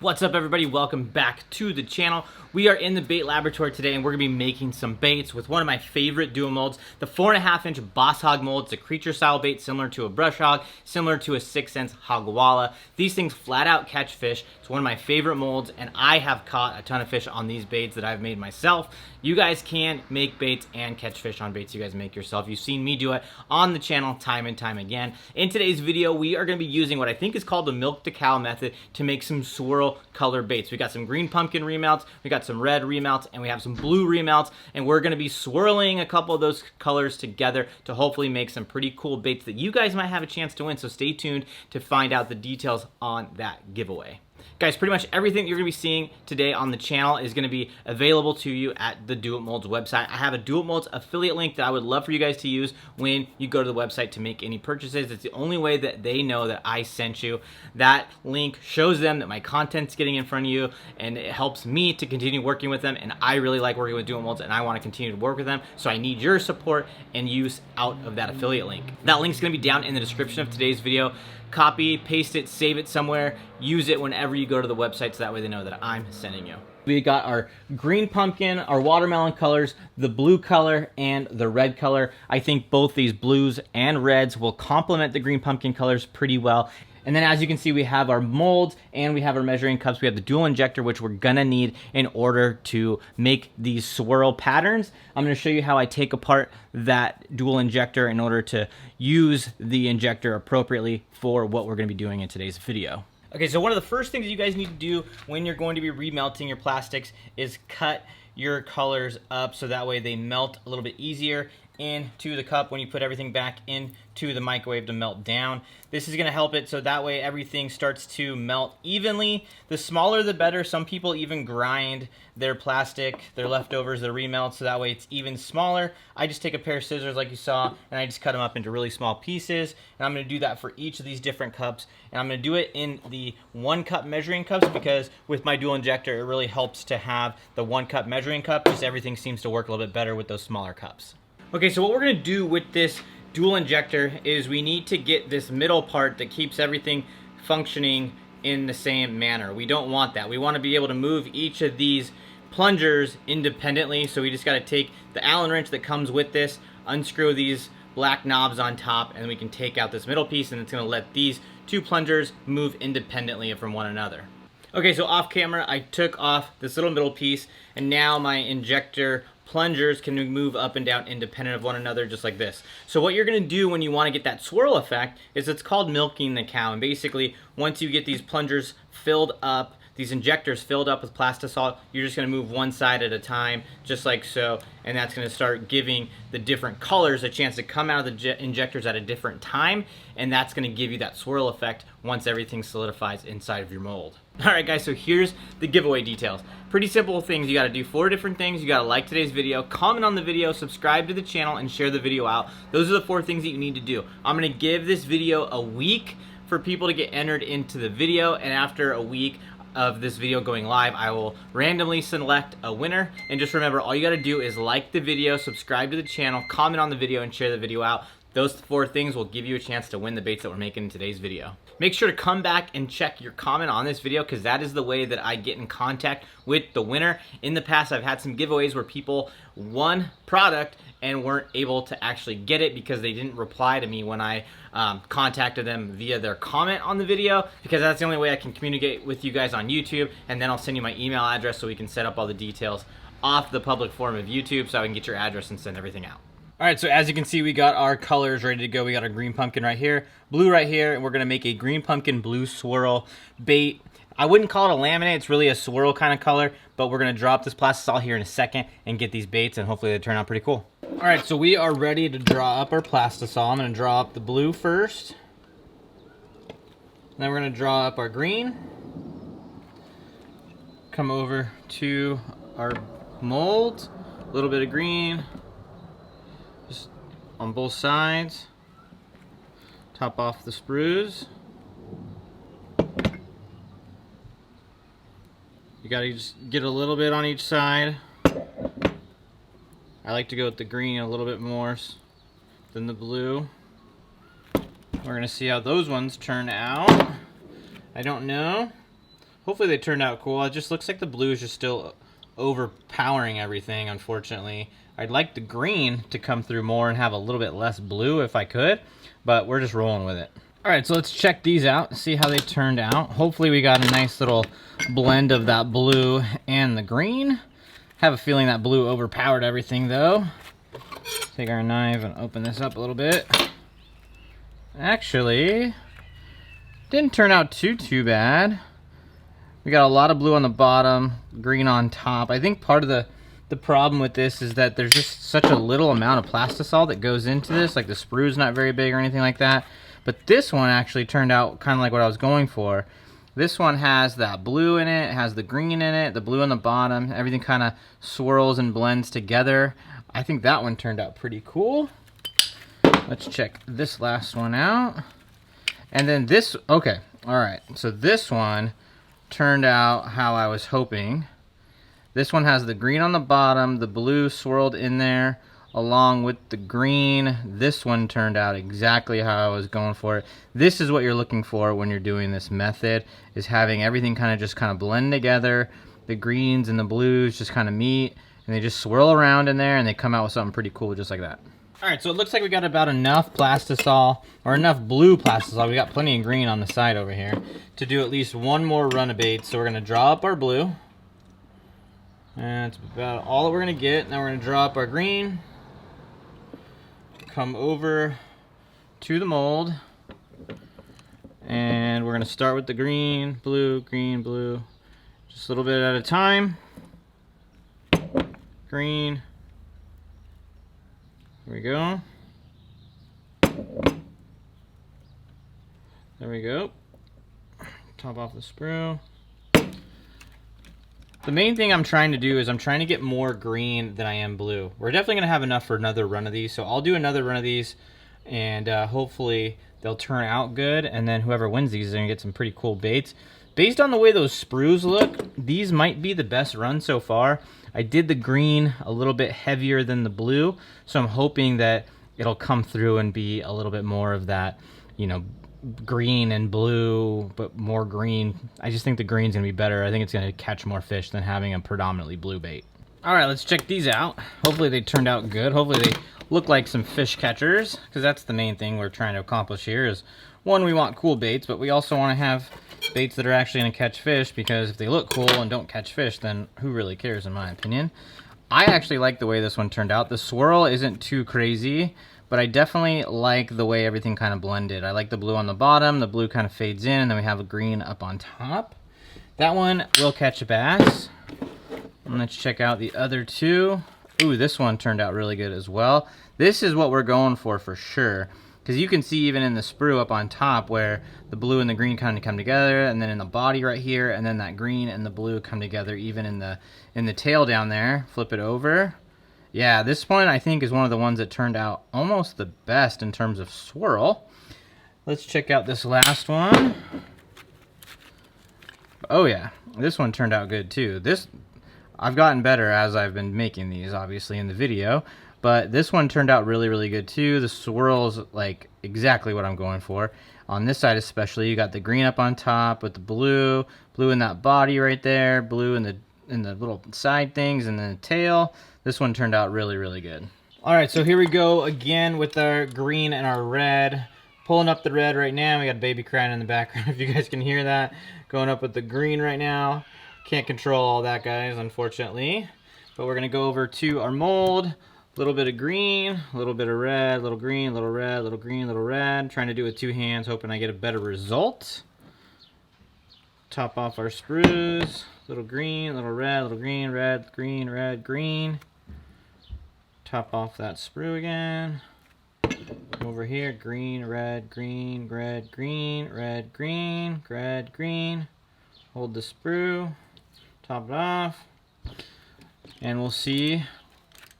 What's up, everybody? Welcome back to the channel. We are in the bait laboratory today, and we're gonna be making some baits with one of my favorite dual molds, the 4.5-inch Boss Hog mold. It's a creature style bait similar to a brush hog, similar to a 6-cent hogwalla. These things flat out catch fish. It's one of my favorite molds, and I have caught a ton of fish on these baits that I've made myself. You guys can make baits and catch fish on baits you guys make yourself. You've seen me do it on the channel time and time again. In today's video, we are gonna be using what I think is called the milk to cow method to make some swirl color baits. We got some green pumpkin remelts, we got some red remelts, and we have some blue remelts, and we're gonna be swirling a couple of those colors together to hopefully make some pretty cool baits that you guys might have a chance to win. So stay tuned to find out the details on that giveaway. Guys, pretty much everything you're going to be seeing today on the channel is going to be available to you at the Do It Molds website. I have a Do It Molds affiliate link that I would love for you guys to use when you go to the website to make any purchases. It's the only way that they know that I sent you. That link shows them that my content's getting in front of you, and it helps me to continue working with them, and I really like working with Do It Molds, and I want to continue to work with them, so I need your support and use out of that affiliate link. That link's going to be down in the description of today's video. Copy, paste it, save it somewhere, use it whenever you go to the website so that way they know that I'm sending you. We got our green pumpkin, our watermelon colors, the blue color, and the red color. I think both these blues and reds will complement the green pumpkin colors pretty well. And then as you can see, we have our molds and we have our measuring cups. We have the dual injector, which we're gonna need in order to make these swirl patterns. I'm gonna show you how I take apart that dual injector in order to use the injector appropriately for what we're gonna be doing in today's video. Okay, so one of the first things you guys need to do when you're going to be remelting your plastics is cut your colors up so that way they melt a little bit easier into the cup when you put everything back into the microwave to melt down. This is gonna help it so that way everything starts to melt evenly. The smaller the better. Some people even grind their plastic, their leftovers, their remelts, so that way it's even smaller. I just take a pair of scissors like you saw, and I just cut them up into really small pieces, and I'm gonna do that for each of these different cups, and I'm gonna do it in the 1-cup measuring cups because with my dual injector, it really helps to have the 1-cup measuring cup because everything seems to work a little bit better with those smaller cups. Okay, so what we're gonna do with this dual injector is we need to get this middle part that keeps everything functioning in the same manner. We don't want that. We want to be able to move each of these plungers independently, so we just got to take the Allen wrench that comes with this, unscrew these black knobs on top, and we can take out this middle piece, and it's going to let these two plungers move independently from one another. Okay, so off camera, I took off this little middle piece, and now my injector plungers can move up and down independent of one another just like this. So what you're gonna do when you wanna get that swirl effect is it's called milking the cow. And basically, once you get these plungers filled up, these injectors filled up with Plastisol, you're just gonna move one side at a time, just like so, and that's gonna start giving the different colors a chance to come out of the injectors at a different time, and that's gonna give you that swirl effect once everything solidifies inside of your mold. All right, guys, so here's the giveaway details. Pretty simple things. You gotta do 4 different things. You gotta like today's video, comment on the video, subscribe to the channel, and share the video out. Those are the 4 things that you need to do. I'm gonna give this video a week for people to get entered into the video, and after a week of this video going live, I will randomly select a winner. And just remember, all you gotta do is like the video, subscribe to the channel, comment on the video, and share the video out. Those 4 things will give you a chance to win the baits that we're making in today's video. Make sure to come back and check your comment on this video because that is the way that I get in contact with the winner. In the past, I've had some giveaways where people won product and weren't able to actually get it because they didn't reply to me when I contacted them via their comment on the video, because that's the only way I can communicate with you guys on YouTube, and then I'll send you my email address so we can set up all the details off the public forum of YouTube so I can get your address and send everything out. All right, so as you can see, we got our colors ready to go. We got our green pumpkin right here, blue right here, and we're gonna make a green pumpkin blue swirl bait. I wouldn't call it a laminate, it's really a swirl kind of color, but we're gonna drop this Plastisol here in a second and get these baits, and hopefully they turn out pretty cool. All right, so we are ready to draw up our Plastisol. I'm gonna draw up the blue first. Then we're gonna draw up our green. Come over to our mold, a little bit of green, just on both sides. Top off the sprues. You gotta just get a little bit on each side. I like to go with the green a little bit more than the blue. We're gonna see how those ones turn out. I don't know, Hopefully they turned out cool. It just looks like the blue is just still overpowering everything, unfortunately. I'd like the green to come through more and have a little bit less blue if I could, but we're just rolling with it. All right, so let's check these out, see how they turned out. Hopefully we got a nice little blend of that blue and the green. Have a feeling that blue overpowered everything though. Take our knife and open this up a little bit. Actually, didn't turn out too bad. We got a lot of blue on the bottom, green on top. I think part of the problem with this is that there's just such a little amount of Plastisol that goes into this. Like the sprue's not very big or anything like that. But this one actually turned out kind of like what I was going for. This one has that blue in it, has the green in it, the blue on the bottom. Everything kind of swirls and blends together. I think that one turned out pretty cool. Let's check this last one out. And then this, okay, all right. So this one turned out how I was hoping. This one has the green on the bottom, the blue swirled in there, along with the green. This one turned out exactly how I was going for it. This is what you're looking for when you're doing this method, is having everything kind of blend together. The greens and the blues just kind of meet, and they just swirl around in there, and they come out with something pretty cool just like that. All right, so it looks like we got about enough Plastisol, or enough blue Plastisol. We got plenty of green on the side over here to do at least one more run of baits. So we're gonna draw up our blue. And that's about all that we're gonna get. Now we're gonna draw up our green. Come over to the mold. And we're gonna start with the green, blue, just a little bit at a time. Green. There we go. There we go. Top off the sprue. The main thing I'm trying to do is I'm trying to get more green than I am blue. We're definitely going to have enough for another run of these, so I'll do another run of these, and hopefully they'll turn out good, and then whoever wins these is going to get some pretty cool baits. Based on the way those sprues look, these might be the best run so far. I did the green a little bit heavier than the blue, so I'm hoping that it'll come through and be a little bit more of that, you know, green and blue, but more green. I just think the green's gonna be better. I think it's gonna catch more fish than having a predominantly blue bait. All right, let's check these out. Hopefully they turned out good. Hopefully they look like some fish catchers, because that's the main thing we're trying to accomplish here is, one, we want cool baits, but we also want to have baits that are actually gonna catch fish, because if they look cool and don't catch fish, then who really cares, in my opinion. I actually like the way this one turned out. The swirl isn't too crazy, but I definitely like the way everything kind of blended. I like the blue on the bottom, the blue kind of fades in, and then we have a green up on top. That one will catch a bass. And let's check out the other two. Ooh, this one turned out really good as well. This is what we're going for sure. Because you can see even in the sprue up on top where the blue and the green kind of come together, and then in the body right here, and then that green and the blue come together even in the tail down there. Flip it over. Yeah, this one I think is one of the ones that turned out almost the best in terms of swirl. Let's check out this last one. Oh yeah, this one turned out good too. I've gotten better as I've been making these, obviously, in the video. But this one turned out really good too. The swirl's like exactly what I'm going for. On this side especially, you got the green up on top with the blue in that body right there, blue in the little side things, and then the tail. This one turned out really good. All right, so here we go again with our green and our red. Pulling up the red right now. We got a baby crying in the background, if you guys can hear that. Going up with the green right now. Can't control all that, guys, unfortunately. But we're gonna go over to our mold. A little bit of green, a little bit of red, little green, little red, little green, little red. Trying to do it with two hands, hoping I get a better result. Top off our sprues. Little green, little red, little green, red, green. Top off that sprue again. Over here, green, red, green, red, green, red, green, red, green. Hold the sprue, top it off, and we'll see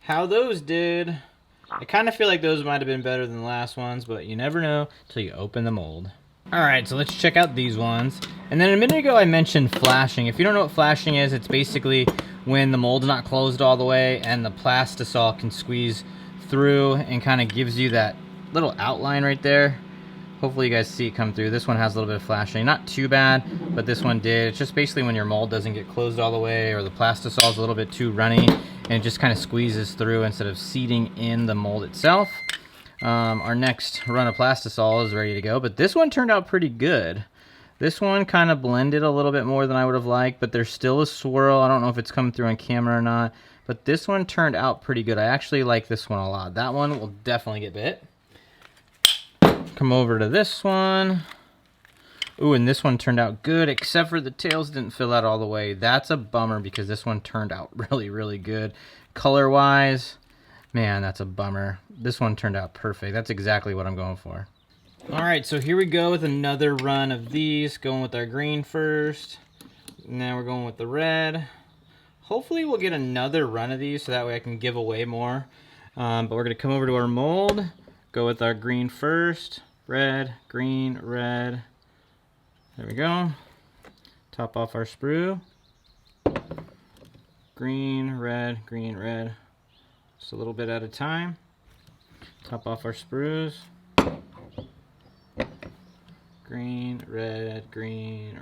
how those did. I kind of feel like those might have been better than the last ones, but you never know until you open the mold. All right, so let's check out these ones. And then a minute ago I mentioned flashing. If you don't know what flashing is, it's basically when the mold's not closed all the way and the Plastisol can squeeze through and kind of gives you that little outline right there Hopefully you guys see it come through. This one has a little bit of flashing. Not too bad, but this one did. It's just basically when your mold doesn't get closed all the way, or the Plastisol is a little bit too runny, and it just kind of squeezes through instead of seating in the mold itself. Our next run of Plastisol is ready to go, but this one turned out pretty good. This one kind of blended a little bit more than I would have liked, but there's still a swirl. I don't know if it's coming through on camera or not, but this one turned out pretty good. I actually like this one a lot. That one will definitely get bit. Come over to this one. Ooh, and this one turned out good, except for the tails didn't fill out all the way. That's a bummer because this one turned out really, really good. Color-wise, man, that's a bummer. This one turned out perfect. That's exactly what I'm going for. All right, so here we go with another run of these. Going with our green first. Now we're going with the red. Hopefully we'll get another run of these so that way I can give away more. But we're gonna come over to our mold. Go with our green first. Red, green, red. There we go. Top off our sprue. Green, red, just a little bit at a time. Top off our sprues. Green, red, green.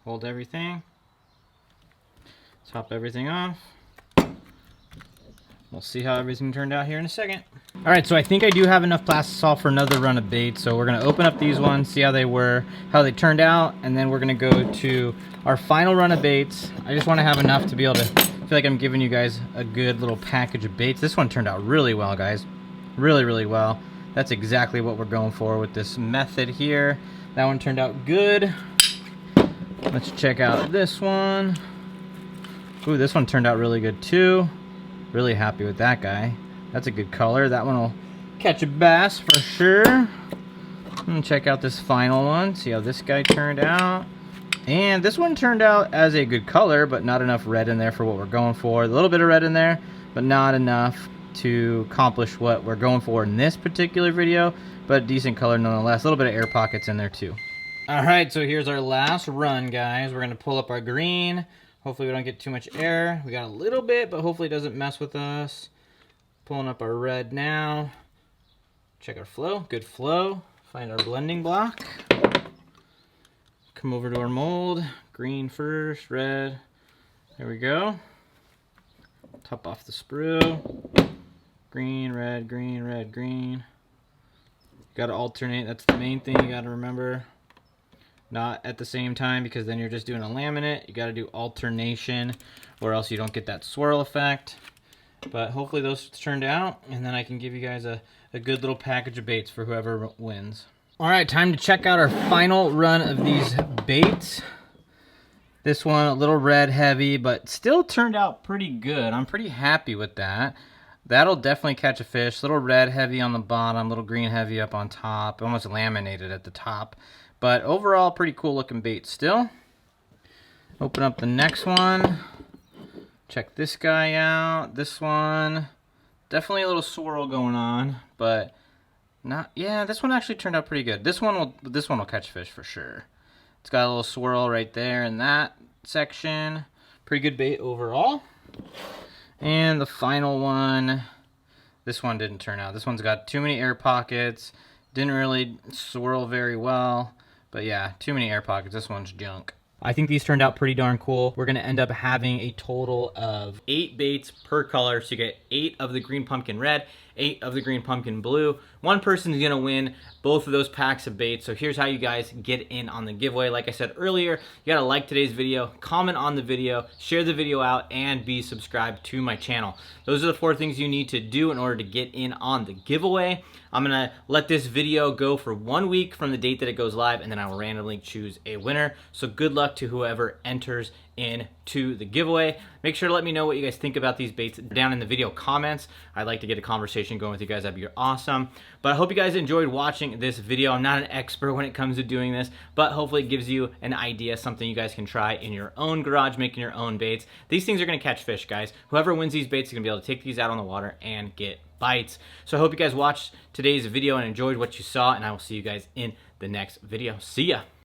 Hold everything. Top everything off. We'll see how everything turned out here in a second. All right, so I think I do have enough Plastisol for another run of baits. So we're gonna open up these ones, see how they were, how they turned out, and then we're gonna go to our final run of baits. I just wanna have enough to be able to feel like I'm giving you guys a good little package of baits. This one turned out really well, guys. Really, really well. That's exactly what we're going for with this method here. That one turned out good. Let's check out this one. Ooh, this one turned out really good too. Really happy with that guy. That's a good color. That one will catch a bass for sure. Check out this final one. See how this guy turned out. And this one turned out as a good color, but not enough red in there for what we're going for. A little bit of red in there, but not enough to accomplish what we're going for in this particular video, but decent color nonetheless. A little bit of air pockets in there too. All right, so here's our last run, guys. We're gonna pull up our green. Hopefully we don't get too much air. We got a little bit, but hopefully it doesn't mess with us. Pulling up our red now. Check our flow, good flow. Find our blending block. Come over to our mold. Green first, red. There we go. Top off the sprue. Green, red, green. Gotta alternate, that's the main thing you gotta remember. Not at the same time, because then you're just doing a laminate. You gotta do alternation, or else you don't get that swirl effect. But hopefully those turned out, and then I can give you guys a good little package of baits for whoever wins. All right, time to check out our final run of these baits. This one, a little red heavy, but still turned out pretty good. I'm pretty happy with that. That'll definitely catch a fish. Little red heavy on the bottom, little green heavy up on top, almost laminated at the top. But overall, pretty cool looking bait still. Open up the next one. Check this guy out. This one, definitely a little swirl going on, but not. Yeah, this one actually turned out pretty good. This one will catch fish for sure. It's got a little swirl right there in that section. Pretty good bait overall. And the final one, this one didn't turn out. This one's got too many air pockets. Didn't really swirl very well. But yeah, too many air pockets. This one's junk. I think these turned out pretty darn cool. We're gonna end up having a total of 8 baits per color. So you get 8 of the green pumpkin red, 8 of the green pumpkin blue. One person is gonna win both of those packs of baits. So here's how you guys get in on the giveaway. Like I said earlier, you gotta like today's video, comment on the video, share the video out, and be subscribed to my channel. Those are the 4 things you need to do in order to get in on the giveaway. I'm gonna let this video go for 1 week from the date that it goes live, and then I will randomly choose a winner. So good luck to whoever enters into the giveaway. Make sure to let me know what you guys think about these baits down in the video comments. I'd like to get a conversation going with you guys. That'd be awesome. But I hope you guys enjoyed watching this video. I'm not an expert when it comes to doing this, but hopefully it gives you an idea, something you guys can try in your own garage, making your own baits. These things are gonna catch fish, guys. Whoever wins these baits is gonna be able to take these out on the water and get bites. So I hope you guys watched today's video and enjoyed what you saw, and I will see you guys in the next video. See ya.